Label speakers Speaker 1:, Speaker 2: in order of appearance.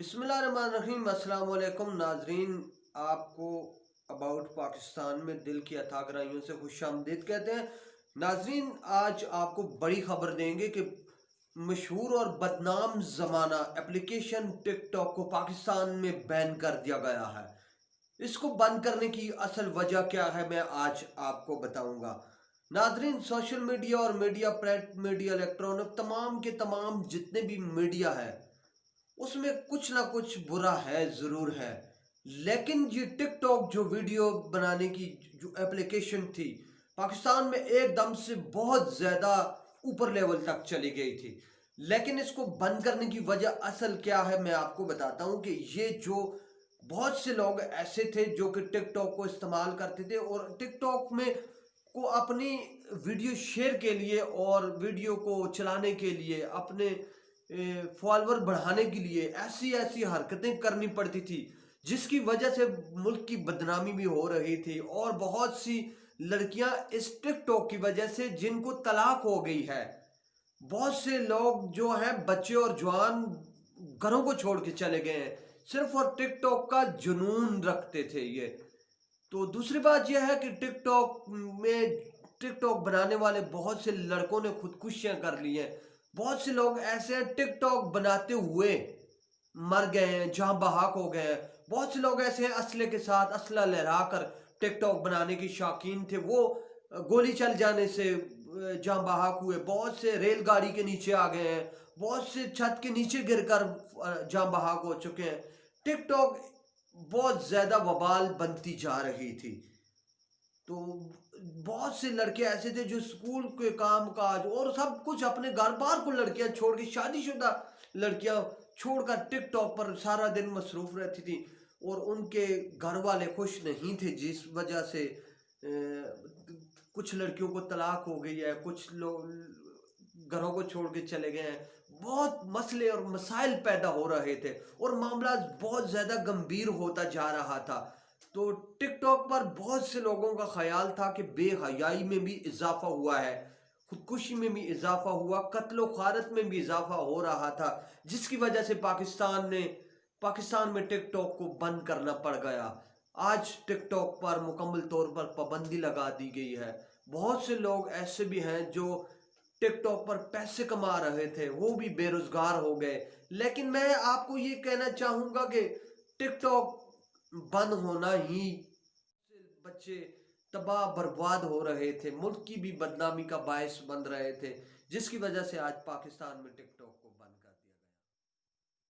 Speaker 1: बिस्मिल्लाहिर्रहमानिर्रहीम। अस्सलाम वालेकुम नाजरीन, आपको अबाउट पाकिस्तान में दिल की अथाह गहराइयों से खुशामदीद कहते हैं। नाजरीन, आज आपको बड़ी खबर देंगे कि मशहूर और बदनाम ज़माना एप्लीकेशन टिकटॉक को पाकिस्तान में बैन कर दिया गया है। इसको बंद करने की असल वजह क्या है, मैं आज आपको बताऊंगा। नाजरीन, सोशल मीडिया और मीडिया, प्रिंट मीडिया, इलेक्ट्रॉनिक, तमाम के तमाम जितने भी मीडिया है उसमें कुछ ना कुछ बुरा है, ज़रूर है। लेकिन ये टिकटॉक जो वीडियो बनाने की जो एप्लीकेशन थी, पाकिस्तान में एकदम से बहुत ज़्यादा ऊपर लेवल तक चली गई थी। लेकिन इसको बंद करने की वजह असल क्या है, मैं आपको बताता हूँ कि ये जो बहुत से लोग ऐसे थे जो कि टिकटॉक को इस्तेमाल करते थे और टिकटॉक में को अपनी वीडियो शेयर के लिए और वीडियो को चलाने के लिए, अपने फॉलोअर बढ़ाने के लिए ऐसी ऐसी हरकतें करनी पड़ती थी जिसकी वजह से मुल्क की बदनामी भी हो रही थी। और बहुत सी लड़कियां इस टिकटॉक की वजह से जिनको तलाक हो गई है, बहुत से लोग जो हैं बच्चे और जवान घरों को छोड़ के चले गए हैं सिर्फ और टिकटॉक का जुनून रखते थे ये। तो दूसरी बात यह है कि टिकटॉक बनाने वाले बहुत से लड़कों ने खुदकुशियां कर ली हैं। बहुत से लोग ऐसे हैं टिकटॉक बनाते हुए मर गए हैं, जहां बहाक हो गए हैं। बहुत से लोग ऐसे हैं असले के साथ असला लहरा कर टिकटॉक बनाने की शौकीन थे, वो गोली चल जाने से जहां बहाक हुए। बहुत से रेलगाड़ी के नीचे आ गए हैं, बहुत से छत के नीचे गिरकर जहां बहाक हो चुके हैं। टिकटॉक बहुत ज्यादा वबाल बनती जा रही थी। तो बहुत से लड़के ऐसे थे जो स्कूल के काम काज और सब कुछ अपने घर बार को लड़कियां छोड़ के, शादीशुदा लड़कियां छोड़कर टिकटॉक पर सारा दिन मसरूफ रहती थी। और उनके घर वाले खुश नहीं थे, जिस वजह से कुछ लड़कियों को तलाक हो गई है, कुछ लोग घरों को छोड़ के चले गए हैं। बहुत मसले और मसाइल पैदा हो रहे थे और मामला बहुत ज़्यादा गंभीर होता जा रहा था। तो टिकटॉक पर बहुत से लोगों का ख्याल था कि बेहयाई में भी इजाफा हुआ है, खुदकुशी में भी इजाफा हुआ, कत्लो खारत में भी इजाफा हो रहा था, जिसकी वजह से पाकिस्तान में टिकटॉक को बंद करना पड़ गया। आज टिकटॉक पर मुकम्मल तौर पर पाबंदी लगा दी गई है। बहुत से लोग ऐसे भी हैं जो टिकटॉक पर पैसे कमा रहे थे, वो भी बेरोजगार हो गए। लेकिन मैं आपको ये कहना चाहूंगा कि टिकटॉक बंद होना ही, बच्चे तबाह बर्बाद हो रहे थे, मुल्क की भी बदनामी का बायस बन रहे थे, जिसकी वजह से आज पाकिस्तान में टिकटॉक